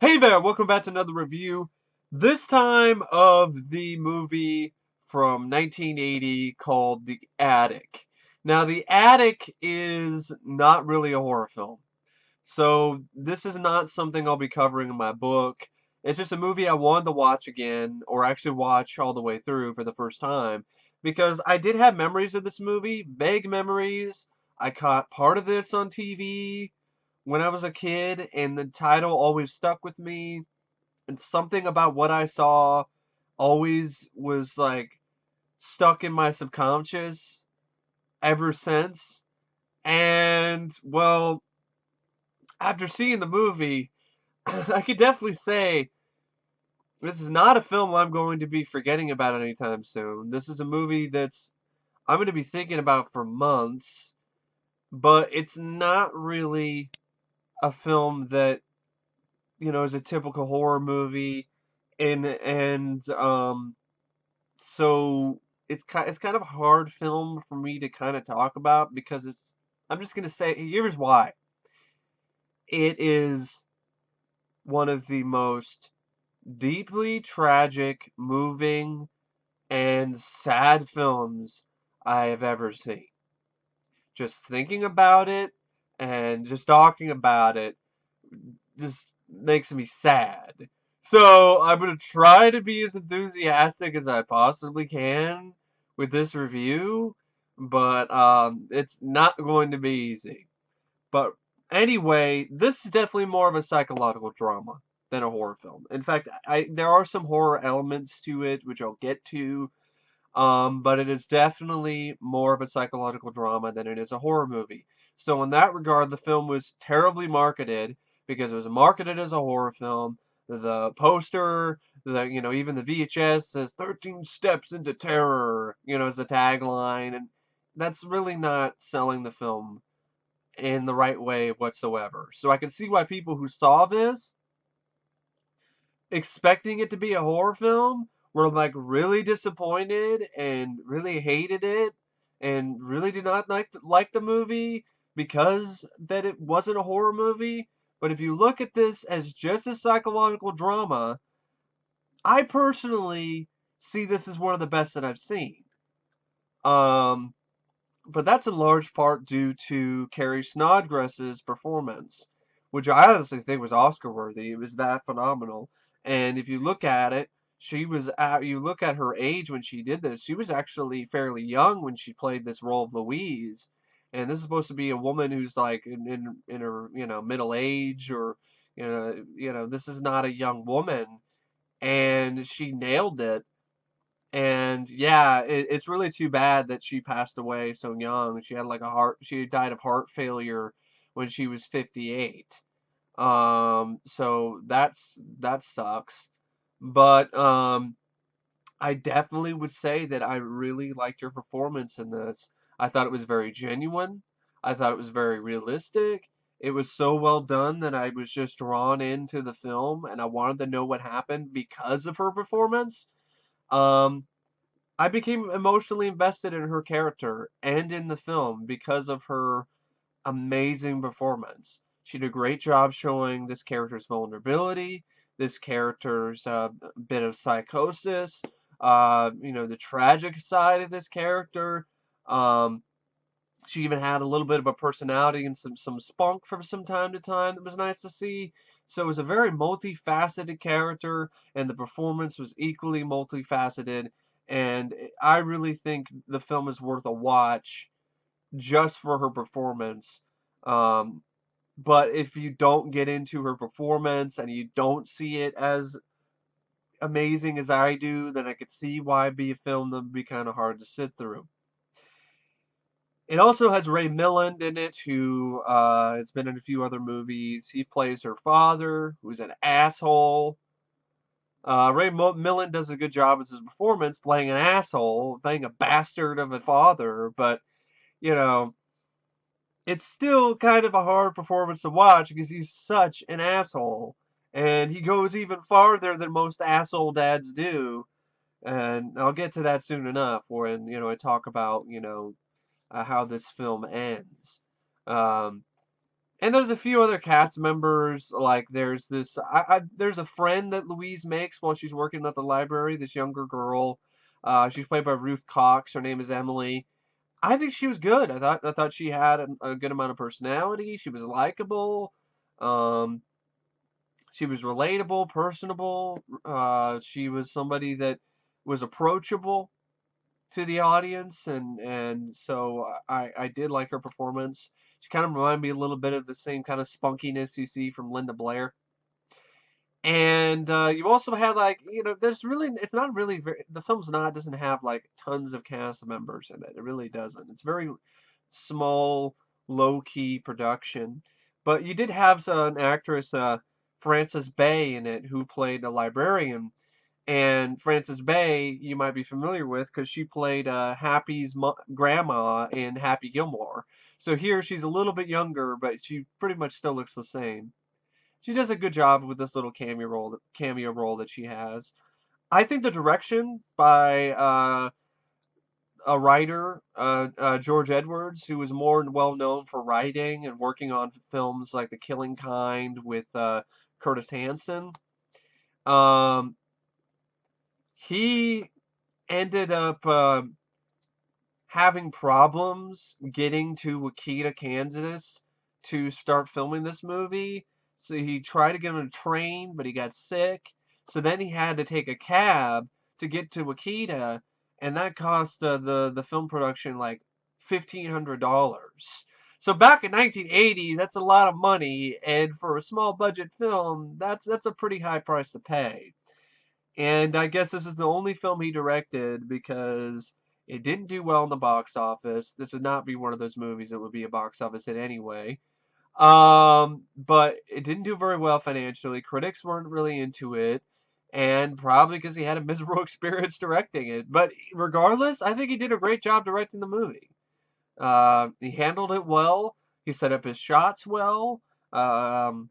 Hey there, welcome back to another review. This time of the movie from 1980 called The Attic. Now, The Attic is not really a horror film. So, this is not something I'll be covering in my book. It's just a movie I wanted to watch again, or actually watch all the way through for the first time, because I did have memories of this movie, vague memories. I caught part of this on TV when I was a kid, and the title always stuck with me, and something about what I saw always was like stuck in my subconscious ever since. And well, after seeing the movie, I could definitely say this is not a film I'm going to be forgetting about anytime soon. This is a movie that's I'm going to be thinking about for months, but it's not really a film that, is a typical horror movie, and so it's kind of a hard film for me to kind of talk about because I'm just gonna say here's why. It is one of the most deeply tragic, moving, and sad films I have ever seen. Just thinking about it and just talking about it just makes me sad. So I'm gonna try to be as enthusiastic as I possibly can with this review, but it's not going to be easy. But anyway, this is definitely more of a psychological drama than a horror film. In fact, there are some horror elements to it, which I'll get to, but it is definitely more of a psychological drama than it is a horror movie. So in that regard, the film was terribly marketed because it was marketed as a horror film. The poster, even the VHS says 13 steps into terror, as the tagline, and that's really not selling the film in the right way whatsoever. So I can see why people who saw this expecting it to be a horror film were like really disappointed and really hated it and really did not like the movie because that it wasn't a horror movie. But if you look at this as just a psychological drama, I personally see this as one of the best that I've seen. Um, but that's in large part due to Carrie Snodgress's performance, which I honestly think was Oscar worthy. It was that phenomenal. And if you look at it, you look at her age when she did this, she was actually fairly young when she played this role of Louise. And this is supposed to be a woman who's like in her, middle age, or, this is not a young woman. And she nailed it. And yeah, it's really too bad that she passed away so young. She had like she died of heart failure when she was 58. So that sucks. But I definitely would say that I really liked her performance in this. I thought it was very genuine. I thought it was very realistic. It was so well done that I was just drawn into the film and I wanted to know what happened because of her performance. Um, I became emotionally invested in her character and in the film because of her amazing performance. She did a great job showing this character's vulnerability, this character's bit of psychosis, the tragic side of this character. Um, she even had a little bit of a personality and some spunk from some time to time that was nice to see. So it was a very multifaceted character, and the performance was equally multifaceted. And I really think the film is worth a watch just for her performance. Um, but if you don't get into her performance and you don't see it as amazing as I do, then I could see why it'd be a film that would be kind of hard to sit through. It also has Ray Milland in it, who has been in a few other movies. He plays her father, who's an asshole. Milland does a good job as his performance, playing an asshole, playing a bastard of a father, but, you know, it's still kind of a hard performance to watch because he's such an asshole. And he goes even farther than most asshole dads do. And I'll get to that soon enough when, I talk about, how this film ends. Um, And there's a few other cast members, like there's this, there's a friend that Louise makes while she's working at the library, this younger girl. She's played by Ruth Cox. Her name is Emily. I think she was good. I thought she had a good amount of personality. She was likable. Um, she was relatable, personable. She was somebody that was approachable to the audience, and so I did like her performance. She kind of reminded me a little bit of the same kind of spunkiness you see from Linda Blair. And you also had, like, there's really, it's not really very, the film's not doesn't have like tons of cast members in it. It really doesn't. It's very small, low key production. But you did have an actress, Frances Bay, in it, who played a librarian. And Frances Bay, you might be familiar with because she played Happy's grandma in Happy Gilmore. So here she's a little bit younger, but she pretty much still looks the same. She does a good job with this little cameo role that she has. I think the direction by a writer, George Edwards, who was more well known for writing and working on films like The Killing Kind with Curtis Hanson. Um, he ended up having problems getting to Wichita, Kansas to start filming this movie. So he tried to get on a train, but he got sick. So then he had to take a cab to get to Wichita, and that cost the film production like $1,500. So back in 1980, that's a lot of money, and for a small budget film, that's a pretty high price to pay. And I guess this is the only film he directed because it didn't do well in the box office. This would not be one of those movies that would be a box office hit anyway. But it didn't do very well financially. Critics weren't really into it, and probably because he had a miserable experience directing it. But regardless, I think he did a great job directing the movie. He handled it well. He set up his shots well. Um,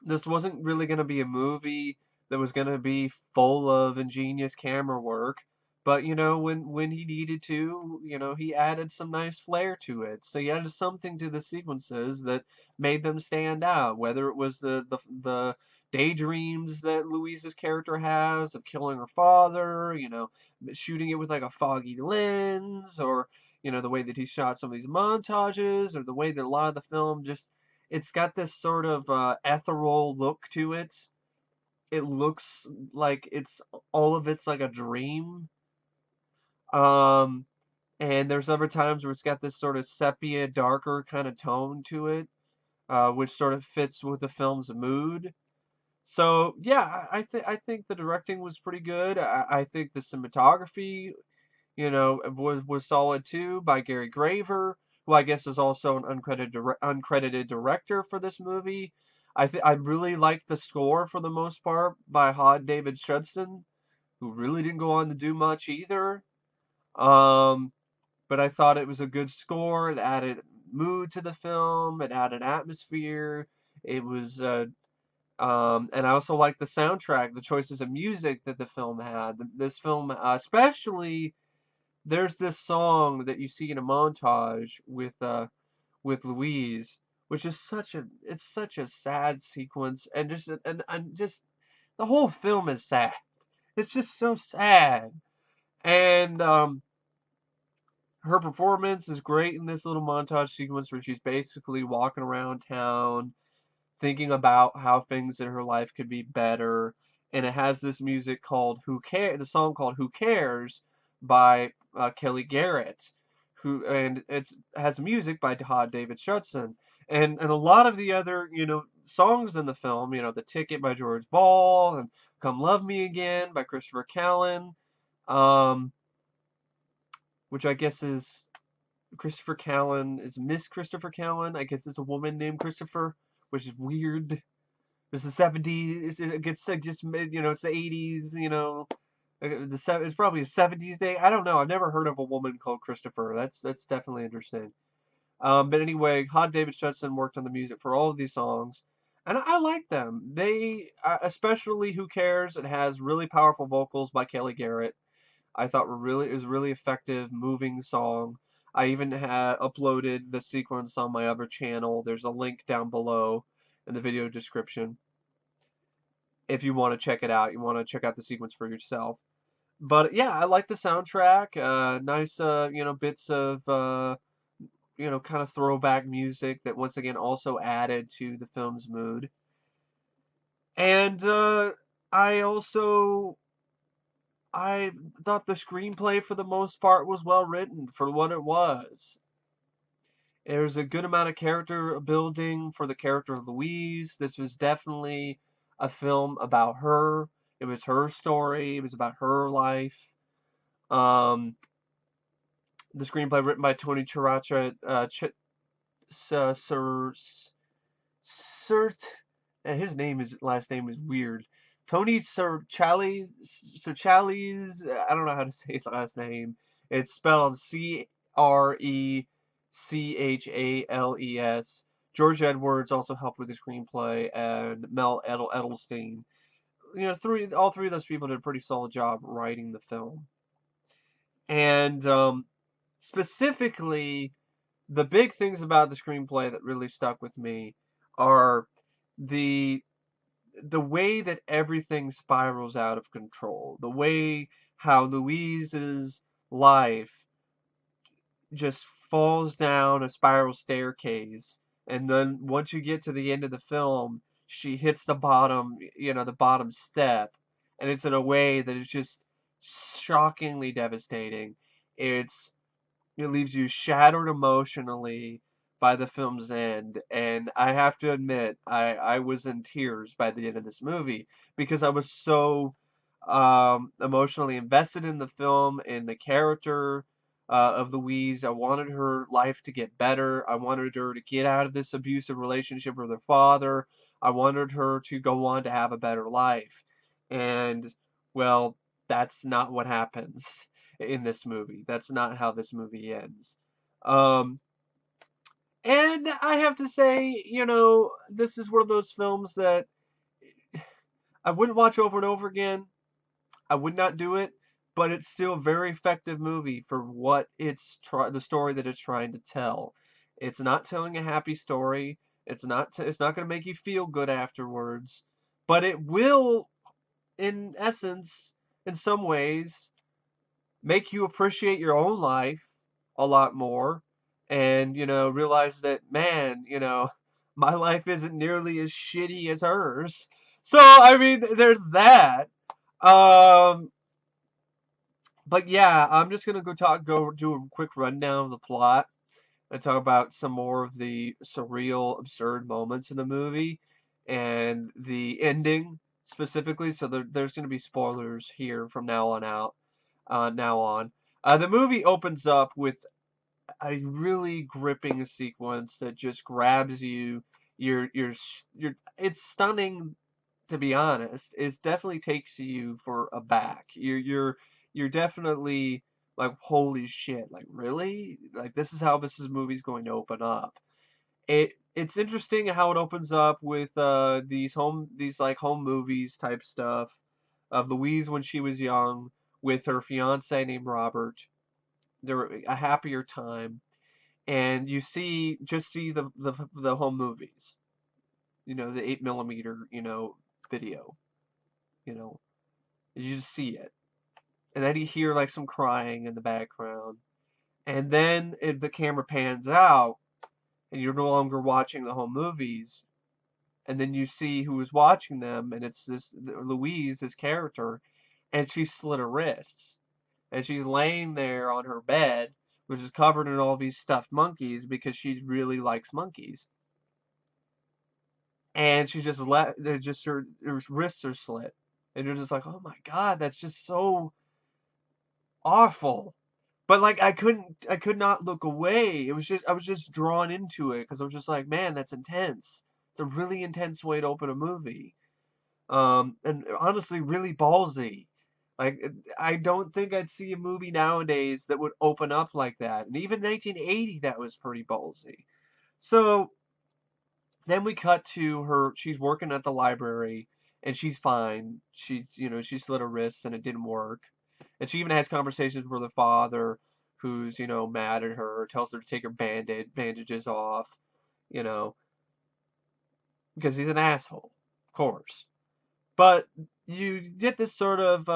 this wasn't really going to be a movie that was going to be full of ingenious camera work, but when he needed to, he added some nice flair to it. So he added something to the sequences that made them stand out, whether it was the daydreams that Louise's character has of killing her father, shooting it with like a foggy lens, or the way that he shot some of these montages, or the way that a lot of the film just, it's got this sort of ethereal look to it. It looks like it's all of it's like a dream. Um, and there's other times where it's got this sort of sepia, darker kind of tone to it, which sort of fits with the film's mood. So yeah, I think the directing was pretty good. I think the cinematography, was solid too, by Gary Graver, who I guess is also an uncredited director for this movie. I really liked the score for the most part by Hod David Judson, who really didn't go on to do much either. Um, but I thought it was a good score. It added mood to the film. It added atmosphere. It was and I also liked the soundtrack, the choices of music that the film had. This film, especially, there's this song that you see in a montage with Louise, which is such a sad sequence, and just the whole film is sad. It's just so sad. And her performance is great in this little montage sequence where she's basically walking around town thinking about how things in her life could be better. And it has this music called "Who Cares," the song called "Who Cares" by Kelly Garrett, who and it's has music by Todd David Judson, and a lot of the other songs in the film, "The Ticket" by George Ball, and "Come Love Me Again" by Christopher Callan, um, which I guess is Christopher Callan is Miss Christopher Callan. I guess it's a woman named Christopher, which is weird. It's the 70s. It gets like just it's the 80s. It's probably a 70s day. I don't know. I've never heard of a woman called Christopher. That's definitely interesting. But anyway, Hod David Judson worked on the music for all of these songs, and I like them. They, especially "Who Cares," it has really powerful vocals by Kelly Garrett. I thought it was a really effective, moving song. I even uploaded the sequence on my other channel. There's a link down below in the video description if you want to check it out. You want to check out the sequence for yourself. But yeah, I like the soundtrack. Nice, bits of, kind of throwback music that once again also added to the film's mood. And I also I thought the screenplay for the most part was well written for what it was. There's a good amount of character building for the character of Louise. This was definitely a film about her. It was her story. It was about her life. Um, the screenplay written by Tony Chiracha, Sir, Sir, and his last name is weird. Tony Serchales. I don't know how to say his last name. It's spelled Crechales. George Edwards also helped with the screenplay, and Mel Edelstein. All three of those people did a pretty solid job writing the film. And specifically, the big things about the screenplay that really stuck with me are the the way that everything spirals out of control. The way how Louise's life just falls down a spiral staircase, and then once you get to the end of the film, she hits the bottom, the bottom step, and it's in a way that is just shockingly devastating. It's it leaves you shattered emotionally by the film's end, and I have to admit, I was in tears by the end of this movie because I was so emotionally invested in the film and the character of Louise. I wanted her life to get better. I wanted her to get out of this abusive relationship with her father. I wanted her to go on to have a better life. And, well, that's not what happens in this movie. That's not how this movie ends. Um, and I have to say, this is one of those films that I wouldn't watch over and over again. I would not do it, but it's still a very effective movie for what the story that it's trying to tell. It's not telling a happy story. It's not going to make you feel good afterwards, but it will, in essence, in some ways, make you appreciate your own life a lot more, and realize that, man, my life isn't nearly as shitty as hers. So I mean, there's that. um but yeah, I'm just gonna go do a quick rundown of the plot and talk about some more of the surreal, absurd moments in the movie and the ending specifically. So there's gonna be spoilers here from now on. The movie opens up with a really gripping sequence that just grabs you. It's stunning, to be honest. It definitely takes you for a back. You're definitely like, holy shit, like, really? Like, this is how movie's going to open up. It's interesting how it opens up with these like home movies type stuff of Louise when she was young with her fiance named Robert. They're a happier time, and see the home movies, the 8 millimeter, video, you know, you just see it, and then you hear like some crying in the background, and then the camera pans out, and you're no longer watching the home movies, and then you see who is watching them, and it's this Louise, his character, and she slit her wrists, and she's laying there on her bed, which is covered in all these stuffed monkeys because she really likes monkeys. And she just they're just her wrists are slit, and you're just like, oh my god, that's just so awful. But like, I could not look away. I was just drawn into it because I was just like, man, that's intense. It's a really intense way to open a movie. And honestly, really ballsy. Like, I don't think I'd see a movie nowadays that would open up like that. And even 1980, that was pretty ballsy. So then we cut to her. She's working at the library, and she's fine. She slit her wrists, and it didn't work. And she even has conversations with her father, who's, mad at her, tells her to take her bandages off, you know, because he's an asshole, of course. But you get this sort of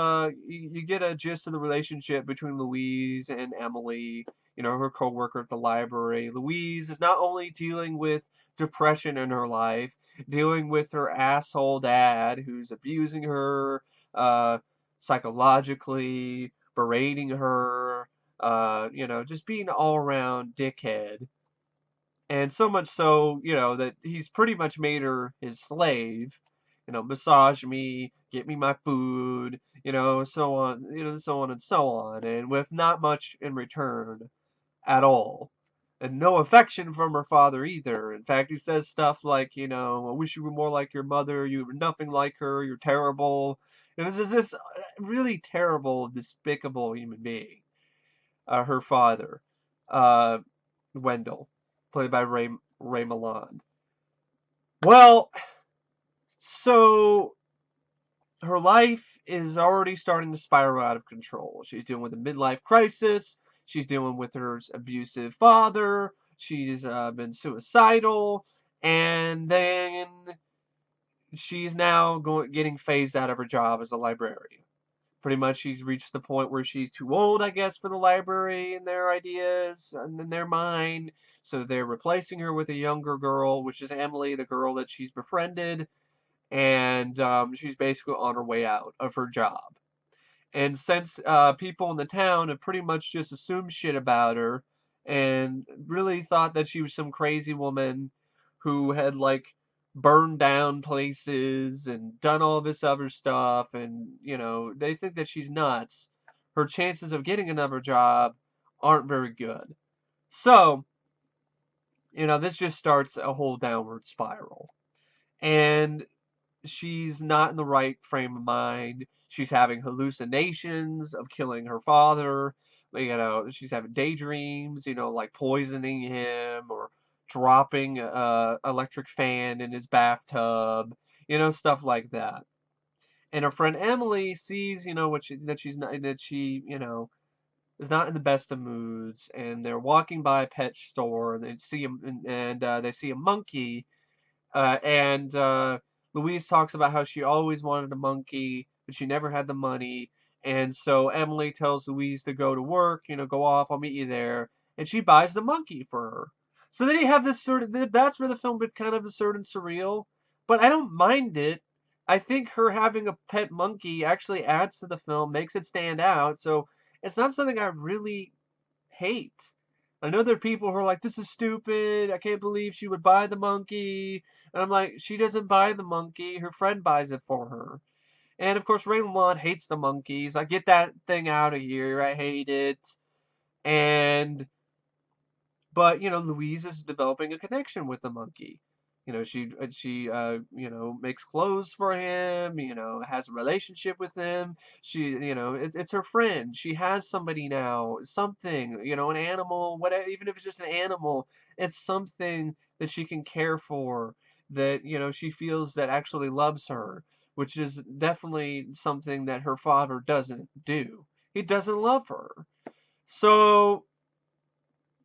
you get a gist of the relationship between Louise and Emily, her coworker at the library. Louise is not only dealing with depression in her life, dealing with her asshole dad who's abusing her uh, psychologically, berating her, just being an all around dickhead. And so much so, that he's pretty much made her his slave. Massage me, get me my food, so on, so on and so on, and with not much in return at all. And no affection from her father either. In fact, he says stuff like, I wish you were more like your mother, you were nothing like her, you're terrible. And this is this really terrible, despicable human being, her father, uh, Wendell, played by Ray Milland. Well, so her life is already starting to spiral out of control. She's dealing with a midlife crisis. She's dealing with her abusive father. She's been suicidal, and then she's now getting phased out of her job as a librarian. Pretty much, she's reached the point where she's too old, I guess, for the library and their ideas and in their mind. So they're replacing her with a younger girl, which is Emily, the girl that she's befriended, and she's basically on her way out of her job. And since people in the town have pretty much just assumed shit about her and really thought that she was some crazy woman who had like burned down places and done all this other stuff, and they think that she's nuts, her chances of getting another job aren't very good. So, this just starts a whole downward spiral. And she's not in the right frame of mind. She's having hallucinations of killing her father. She's having daydreams, like poisoning him or dropping a electric fan in his bathtub, stuff like that. And her friend Emily sees, that she's not, that she, is not in the best of moods, and they're walking by a pet store, and they see they see a monkey, and Louise talks about how she always wanted a monkey, but she never had the money. And so Emily tells Louise to go to work, go off, I'll meet you there. And she buys the monkey for her. So then you have this sort of, that's where the film gets kind of absurd and surreal. But I don't mind it. I think her having a pet monkey actually adds to the film, makes it stand out. So it's not something I really hate. I know there are people who are like, this is stupid. I can't believe she would buy the monkey. And I'm like, she doesn't buy the monkey. Her friend buys it for her. And of course, Raymond hates the monkeys. I get that thing out of here. I hate it. And but Louise is developing a connection with the monkey. She makes clothes for him. Has a relationship with him. It's her friend. She has somebody now. Something. An animal. Whatever. Even if it's just an animal, it's something that she can care for. That she feels that actually loves her, which is definitely something that her father doesn't do. He doesn't love her. So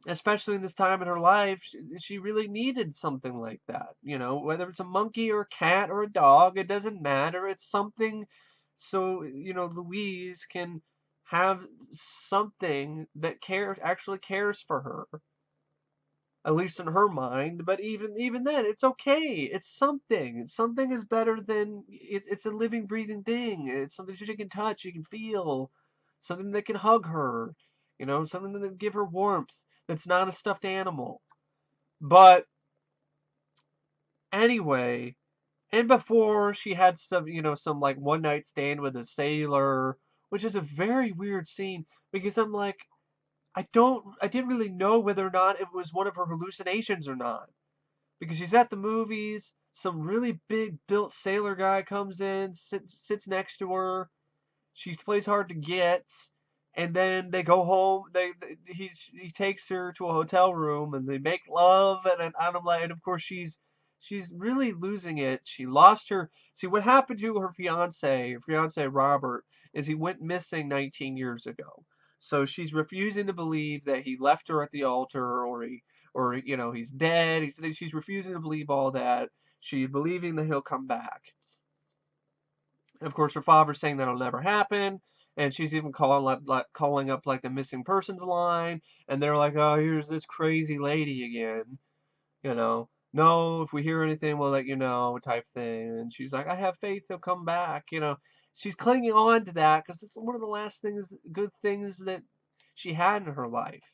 especially in this time in her life, she really needed something like that. Whether it's a monkey or a cat or a dog, it doesn't matter. It's something so, Louise can have something that actually cares for her, at least in her mind. But even then, it's okay. It's something. Something is better than it's a living, breathing thing. It's something she can touch, she can feel, something that can hug her, something that can give her warmth. That's not a stuffed animal. But anyway, and before she had some like one night stand with a sailor, which is a very weird scene because I'm like, I didn't really know whether or not it was one of her hallucinations or not. Because she's at the movies, some really big built sailor guy comes in, sits next to her. She plays hard to get, and then they go home. He takes her to a hotel room, and they make love. And I'm like, and of course she's really losing it. She lost her. See what happened to her fiance Robert, is he went missing 19 years ago. So she's refusing to believe that he left her at the altar, or he's dead. She's refusing to believe all that. She's believing that he'll come back. And of course, her father's saying that'll never happen. And she's even calling up like the missing persons line. And they're like, oh, here's this crazy lady again. No, if we hear anything, we'll let you know, type thing. And she's like, I have faith he'll come back. She's clinging on to that because it's one of the last good things that she had in her life.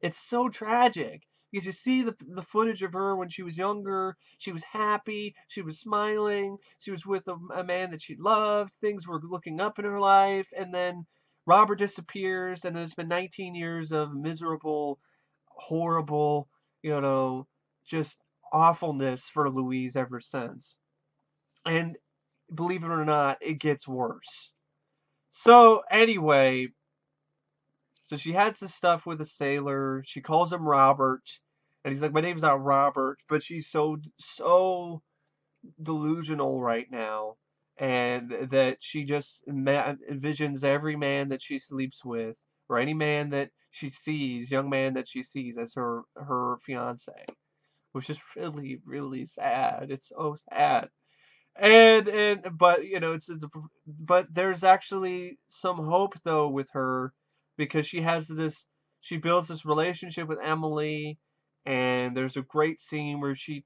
It's so tragic because you see the footage of her when she was younger. She was happy. She was smiling. She was with a man that she loved. Things were looking up in her life. And then Robert disappears, and there's been 19 years of miserable, horrible, you know, just awfulness for Louise ever since. And believe it or not, it gets worse. So anyway, so she has this stuff with a sailor. She calls him Robert, and he's like, "My name's not Robert," but she's so delusional right now, and that she just envisions every man that she sleeps with, or any man that she sees, young man that she sees, as her fiance, which is really really sad. It's so sad. And but but there's actually some hope though with her, because she builds this relationship with Emily, and there's a great scene where she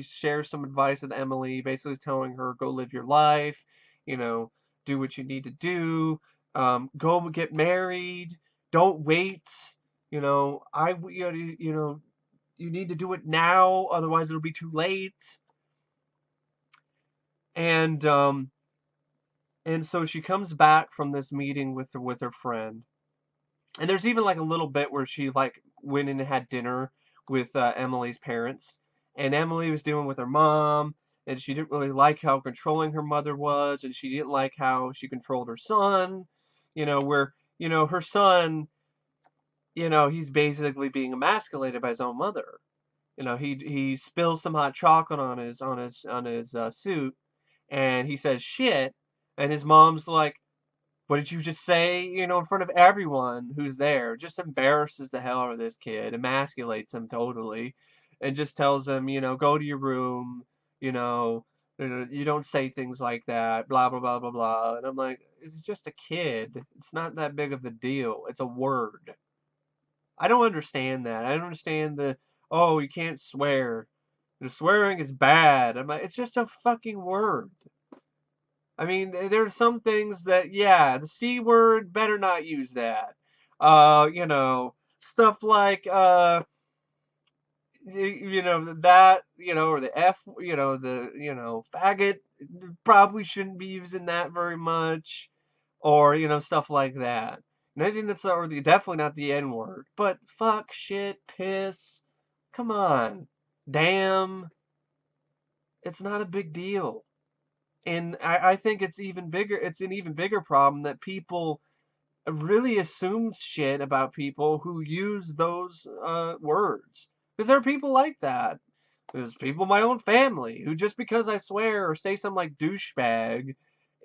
shares some advice with Emily, basically telling her, go live your life, you know do what you need to do, go get married, don't wait, you need to do it now, otherwise it'll be too late. And um and so she comes back from this meeting with her friend. And there's even like a little bit where she like went in and had dinner with Emily's parents. And Emily was dealing with her mom, and she didn't really like how controlling her mother was, and she didn't like how she controlled her son. Where her son, he's basically being emasculated by his own mother. He spills some hot chocolate on his suit, and he says shit, and his mom's like, what did you just say? In front of everyone who's there. Just embarrasses the hell out of this kid, emasculates him totally, and just tells him, go to your room, you know, you don't say things like that, blah, blah, blah, blah, blah. And I'm like, it's just a kid. It's not that big of a deal. It's a word. I don't understand that. I don't understand oh, you can't swear. The swearing is bad. I'm like, it's just a fucking word. I mean, there's some things that, yeah, the C word, better not use that. Stuff like, or the F, faggot, probably shouldn't be using that very much, or, stuff like that. And anything definitely not the N word, but fuck, shit, piss, come on, damn, it's not a big deal. And I think it's an even bigger problem that people really assume shit about people who use those words. Because there are people like that. There's people in my own family who, just because I swear or say something like douchebag,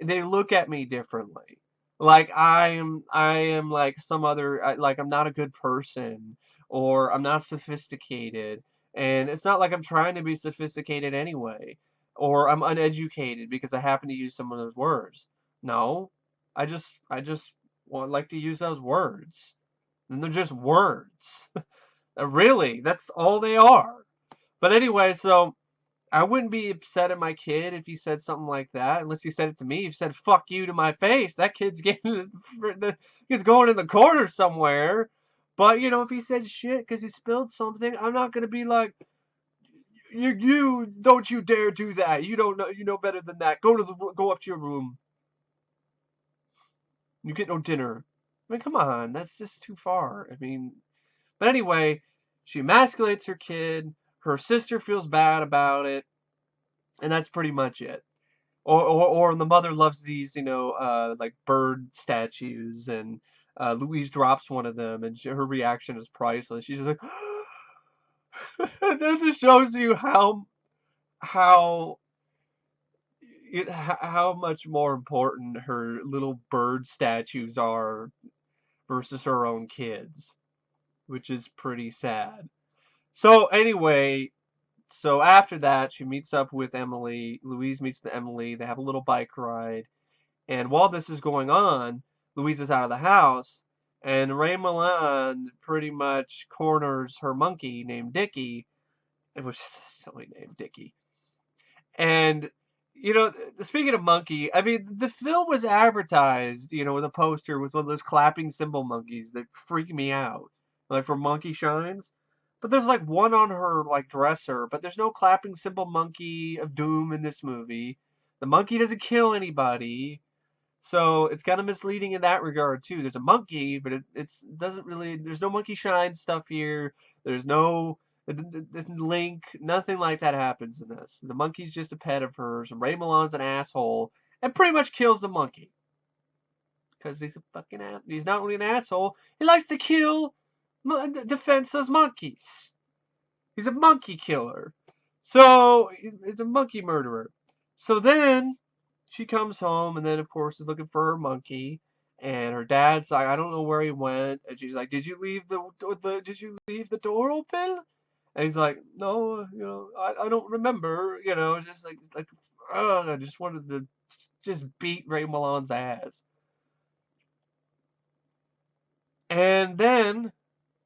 they look at me differently. Like I am like some other, like I'm not a good person, or I'm not sophisticated. And it's not like I'm trying to be sophisticated anyway, or I'm uneducated because I happen to use some of those words. No, I just like to use those words. And they're just words. Really, that's all they are. But anyway, so I wouldn't be upset at my kid if he said something like that, unless he said it to me. If he said "fuck you" to my face, that kid's he's going in the corner somewhere. But if he said shit because he spilled something, I'm not gonna be like, you don't you dare do that. You don't know, you know better than that. Go up to your room. You get no dinner. I mean, come on, that's just too far. I mean, but anyway, she emasculates her kid. Her sister feels bad about it, and that's pretty much it. Or the mother loves these, like bird statues, and Louise drops one of them, and her reaction is priceless. She's just like, that just shows you how how much more important her little bird statues are versus her own kids, which is pretty sad. So anyway, so after that, she meets up with Emily. Louise meets with Emily. They have a little bike ride. And while this is going on, Louise is out of the house, and Ray Milland pretty much corners her monkey named Dickie, which is a silly name, Dickie. And, speaking of monkey, I mean, the film was advertised, with a poster with one of those clapping cymbal monkeys that freak me out, like from Monkey Shines. But there's like one on her like dresser, but there's no clapping cymbal monkey of doom in this movie. The monkey doesn't kill anybody. So it's kind of misleading in that regard too. There's a monkey, but it's doesn't really. There's no Monkey Shine stuff here. There's no Link. Nothing like that happens in this. The monkey's just a pet of hers. And Ray Milland's an asshole and pretty much kills the monkey because he's a fucking ass. He's not really an asshole. He likes to kill defenseless monkeys. He's a monkey killer. So he's a monkey murderer. So then she comes home and then of course is looking for her monkey, and her dad's like, I don't know where he went, and she's like, did you leave the door open? And he's like, no, I don't remember, just like I just wanted to just beat Ray Milland's ass. And then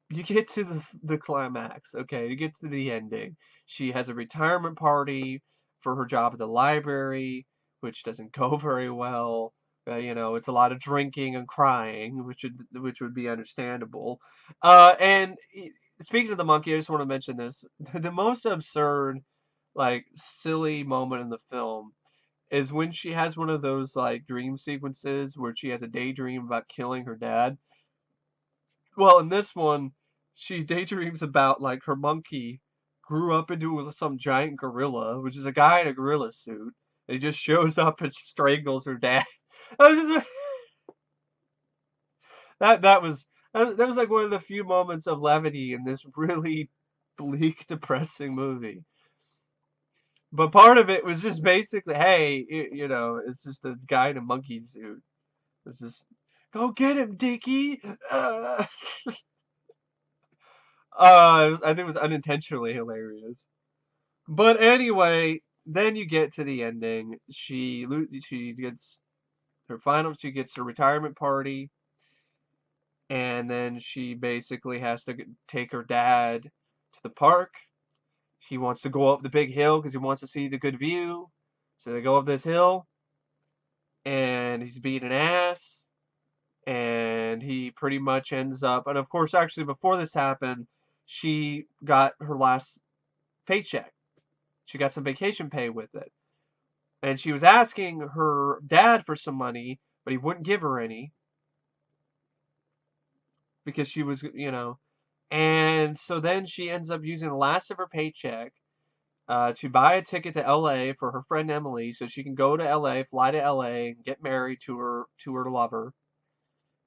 you get to the climax, okay? You get to the ending. She has a retirement party for her job at the library, which doesn't go very well. It's a lot of drinking and crying, which would be understandable. And speaking of the monkey, I just want to mention this: the most absurd, like silly moment in the film is when she has one of those like dream sequences where she has a daydream about killing her dad. Well, in this one, she daydreams about like her monkey grew up into some giant gorilla, which is a guy in a gorilla suit. And he just shows up and strangles her dad. I was just that was like one of the few moments of levity in this really bleak, depressing movie. But part of it was just basically, hey, it's just a guy in a monkey suit. It's just, go get him, Dickie. I think it was unintentionally hilarious. But anyway, then you get to the ending. She gets she gets her retirement party, and then she basically has to take her dad to the park. He wants to go up the big hill because he wants to see the good view. So they go up this hill, and he's being an ass, and he pretty much ends up. And of course, actually, before this happened, she got her last paycheck. She got some vacation pay with it. And she was asking her dad for some money, but he wouldn't give her any because she was, And so then she ends up using the last of her paycheck to buy a ticket to LA for her friend Emily so she can go to LA, fly to LA, and get married to her lover.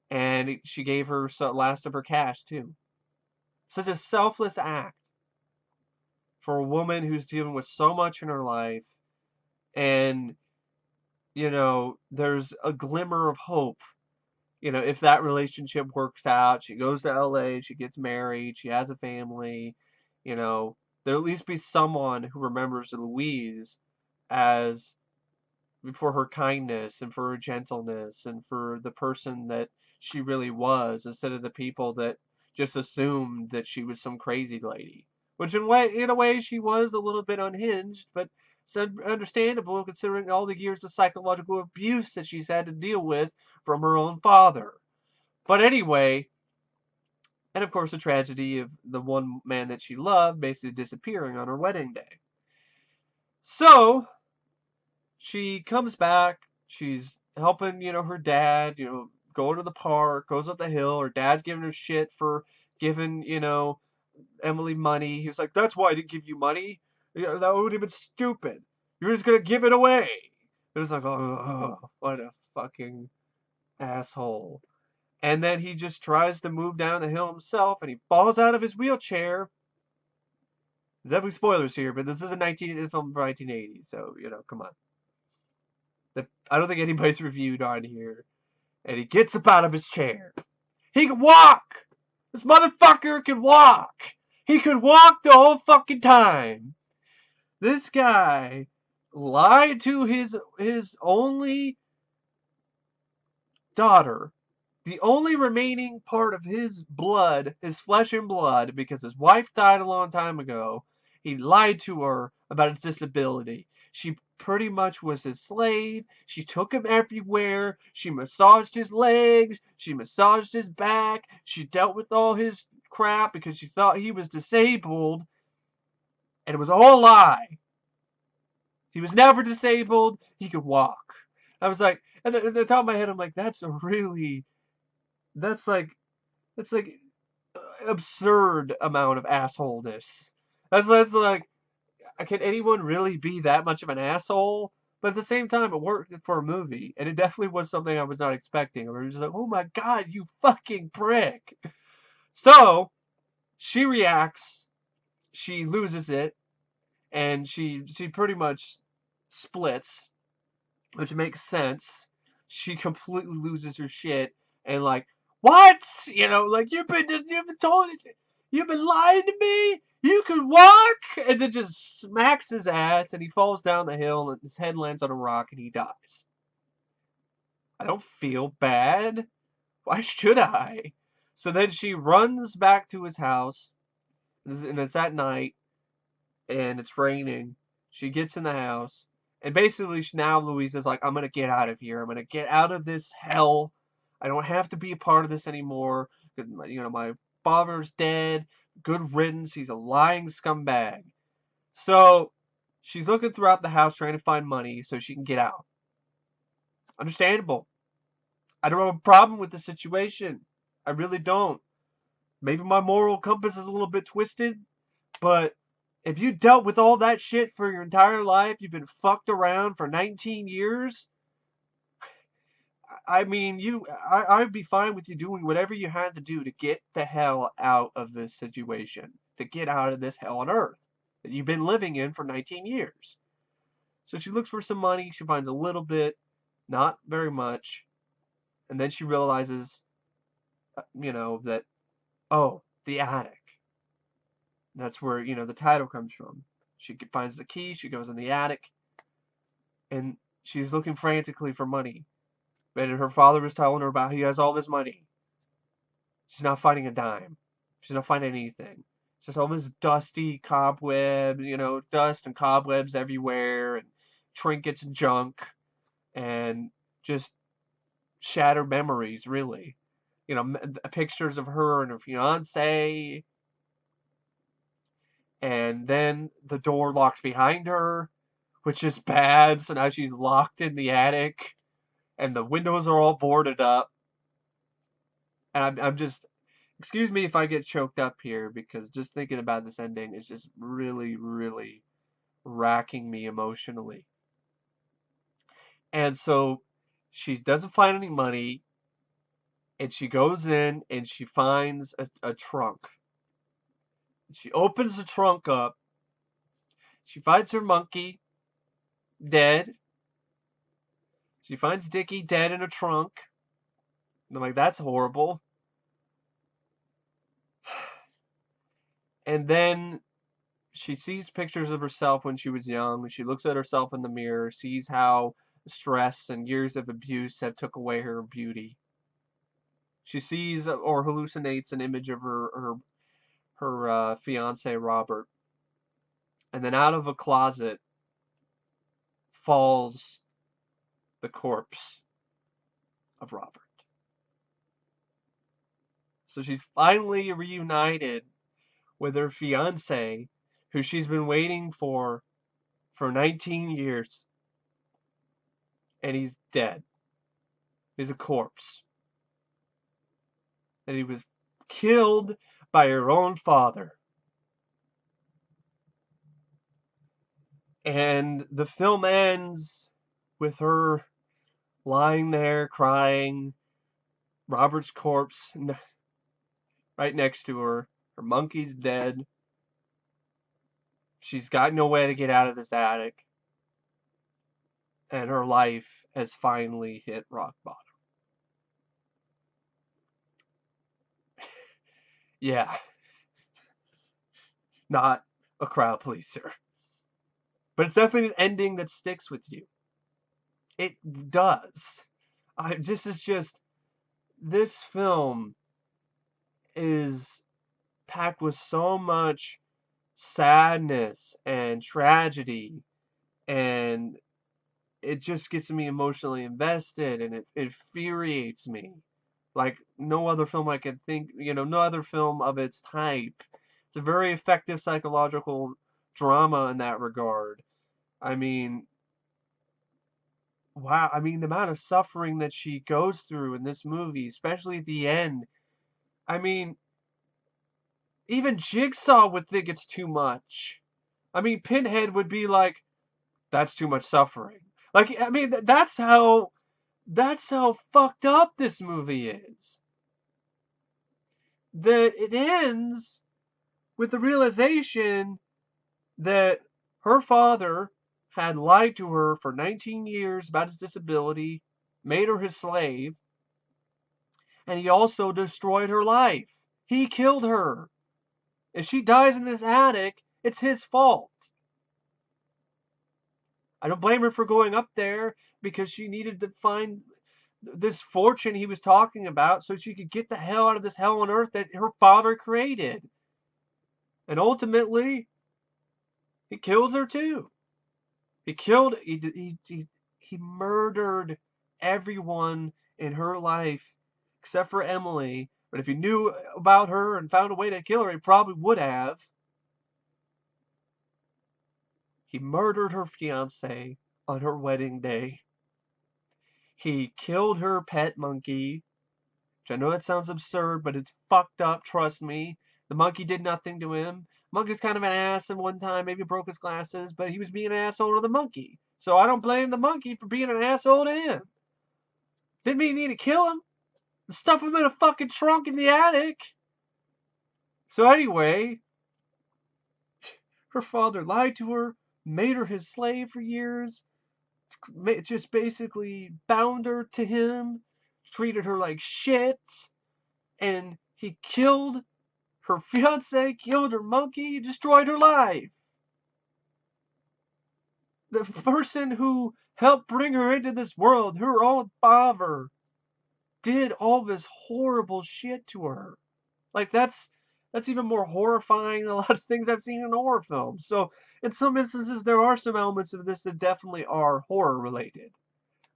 And she gave her last of her cash too. Such a selfless act for a woman who's dealing with so much in her life. And, there's a glimmer of hope. If that relationship works out, she goes to LA, she gets married, she has a family, there'll at least be someone who remembers Louise as for her kindness and for her gentleness and for the person that she really was, instead of the people that just assumed that she was some crazy lady. Which in a way she was a little bit unhinged, but it's understandable considering all the years of psychological abuse that she's had to deal with from her own father. But anyway, and of course the tragedy of the one man that she loved basically disappearing on her wedding day. So she comes back, she's helping, her dad, going to the park, goes up the hill. Her dad's giving her shit for giving, Emily money. He was like, that's why I didn't give you money. That would have been stupid. You're just gonna give it away. It was like, oh, what a fucking asshole. And then he just tries to move down the hill himself, and he falls out of his wheelchair. Definitely spoilers here, but this is a film from 1980, so come on. I don't think anybody's reviewed on here. And he gets up out of his chair. He could walk! This motherfucker could walk! He could walk the whole fucking time! This guy lied to his only daughter, the only remaining part of his blood, his flesh and blood, because his wife died a long time ago. He lied to her about his disability. She pretty much was his slave. She took him everywhere. She massaged his legs. She massaged his back. She dealt with all his crap because she thought he was disabled. And it was all a lie. He was never disabled. He could walk. I was like, at the top of my head, I'm like, that's like absurd amount of assholeness. That's like, can anyone really be that much of an asshole? But at the same time, it worked for a movie, and it definitely was something I was not expecting. I was just like, oh my god, you fucking prick. So, she reacts, she loses it, and she pretty much splits, which makes sense. She completely loses her shit and like, what? You know, like you've been told, you've been lying to me. You could walk, and then just smacks his ass, and he falls down the hill, and his head lands on a rock, and he dies. I don't feel bad. Why should I? So then she runs back to his house, and it's at night, and it's raining. She gets in the house, and basically now Louisa's like, I'm gonna get out of here. I'm gonna get out of this hell. I don't have to be a part of this anymore. You know, my father's dead. Good riddance. He's a lying scumbag. So she's looking throughout the house trying to find money so she can get out. Understandable. I don't have a problem with the situation. I really don't. Maybe my moral compass is a little bit twisted, but if you dealt with all that shit for your entire life, you've been fucked around for 19 years, I mean, I'd be fine with you doing whatever you had to do to get the hell out of this situation, to get out of this hell on earth that you've been living in for 19 years. So she looks for some money, she finds a little bit, not very much, and then she realizes, you know, that, oh, the attic. That's where, you know, the title comes from. She finds the key, she goes in the attic, and she's looking frantically for money. And her father was telling her about he has all this money. She's not finding a dime. She's not finding anything. It's just all this dusty cobweb, you know, dust and cobwebs everywhere, and trinkets and junk, and just shattered memories, really. You know, pictures of her and her fiance, and then the door locks behind her, which is bad, so now she's locked in the attic, and the windows are all boarded up. And I'm just, excuse me if I get choked up here, because just thinking about this ending is just really, really racking me emotionally. And so she doesn't find any money, and she goes in and she finds a trunk. She opens the trunk up. She finds her monkey dead. She finds Dickie dead in a trunk. And I'm like, that's horrible. And then she sees pictures of herself when she was young. She looks at herself in the mirror, sees how stress and years of abuse have took away her beauty. She sees or hallucinates an image of her fiance Robert, and then out of a closet falls the corpse of Robert. So she's finally reunited with her fiance, who she's been waiting for 19 years. And he's dead. He's a corpse. And he was killed by her own father. And the film ends with her lying there crying, Robert's corpse right next to her. Her monkey's dead. She's got no way to get out of this attic. And her life has finally hit rock bottom. Yeah, not a crowd pleaser. But it's definitely an ending that sticks with you. It does. This is just, this film is packed with so much sadness and tragedy, and it just gets me emotionally invested, and it infuriates me like no other film I can think, no other film of its type. It's a very effective psychological drama in that regard. I mean, wow, I mean, the amount of suffering that she goes through in this movie, especially at the end. I mean, even Jigsaw would think it's too much. I mean, Pinhead would be like, that's too much suffering. Like, I mean, that's how fucked up this movie is. That it ends with the realization that her father had lied to her for 19 years about his disability, made her his slave, and he also destroyed her life. He killed her. If she dies in this attic, it's his fault. I don't blame her for going up there because she needed to find this fortune he was talking about so she could get the hell out of this hell on earth that her father created. And ultimately, he kills her too. He murdered everyone in her life except for Emily. But if he knew about her and found a way to kill her, he probably would have. He murdered her fiance on her wedding day. He killed her pet monkey, which I know that sounds absurd, but it's fucked up, trust me. The monkey did nothing to him. Monkey's kind of an ass at one time, maybe broke his glasses, but he was being an asshole to the monkey. So I don't blame the monkey for being an asshole to him. Didn't mean he need to kill him. Stuff him in a fucking trunk in the attic. So anyway, her father lied to her, made her his slave for years, just basically bound her to him, treated her like shit, and he killed her fiance, killed her monkey, destroyed her life. The person who helped bring her into this world, her own father, did all this horrible shit to her. Like that's even more horrifying than a lot of things I've seen in horror films. So in some instances there are some elements of this that definitely are horror related.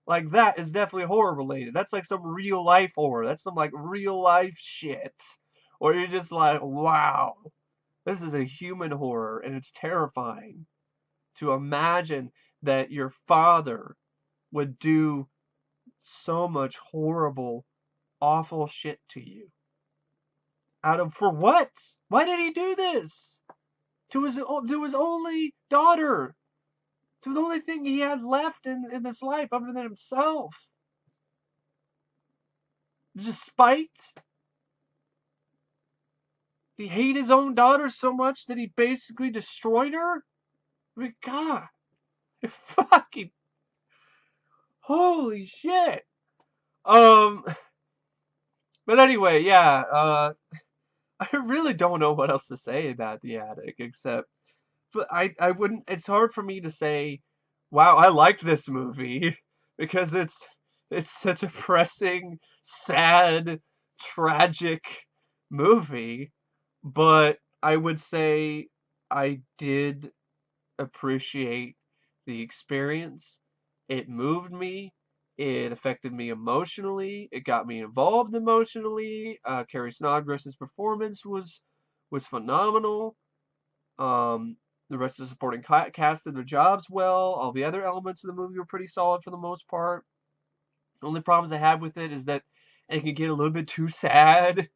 Like that is definitely horror related. That's like some real life horror. That's some like real life shit. Or you're just like, wow, this is a human horror and it's terrifying to imagine that your father would do so much horrible, awful shit to you. Out of for what? Why did he do this? To his only daughter. To the only thing he had left in this life other than himself. Just spite? Did he hate his own daughter so much that he basically destroyed her? I mean, God. Fucking holy shit. Um but anyway, yeah, I really don't know what else to say about The Attic except but I wouldn't it's hard for me to say, wow, I liked this movie because it's such a pressing, sad, tragic movie, but I would say I did appreciate the experience. It moved me. It affected me emotionally. It got me involved emotionally. Carrie Snodgress's performance was phenomenal. Um, the rest of the supporting cast did their jobs well. All the other elements of the movie were pretty solid for the most part. The only problems I had with it is that it can get a little bit too sad,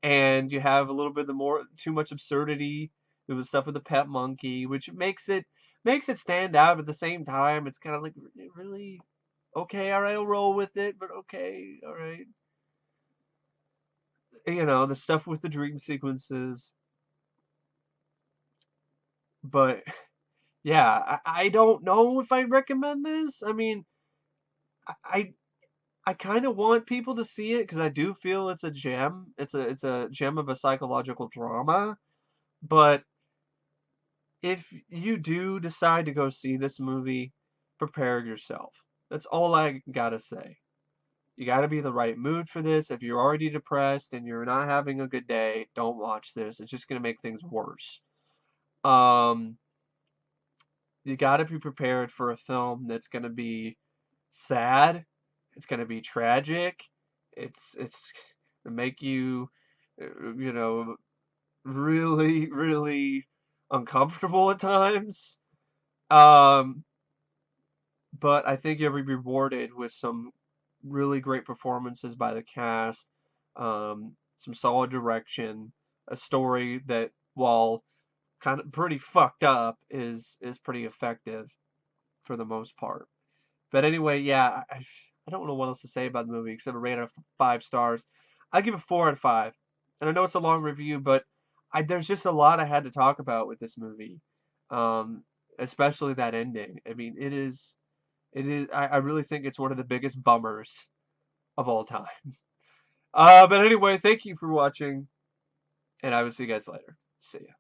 and you have a little bit more too much absurdity with the stuff with the pet monkey, which makes it stand out. At the same time, it's kind of like really okay. All right, I'll roll with it, but okay, all right. The stuff with the dream sequences, but yeah, I don't know if I recommend this. I mean, I I kind of want people to see it because I do feel it's a gem. It's a gem of a psychological drama. But if you do decide to go see this movie, prepare yourself. That's all I gotta say. You gotta be in the right mood for this. If you're already depressed and you're not having a good day, don't watch this. It's just gonna make things worse. Um, you gotta be prepared for a film that's gonna be sad. It's gonna be tragic. It's gonna make you, you know, really, really uncomfortable at times. Um, but I think you'll be rewarded with some really great performances by the cast, some solid direction, a story that, while kind of pretty fucked up, is pretty effective for the most part. But anyway, yeah, I don't know what else to say about the movie except I rate it 5 stars. I give it 4 out of 5, and I know it's a long review, but there's just a lot I had to talk about with this movie, um, especially that ending. I mean, it is. I really think it's one of the biggest bummers of all time. But anyway, thank you for watching, and I will see you guys later. See ya.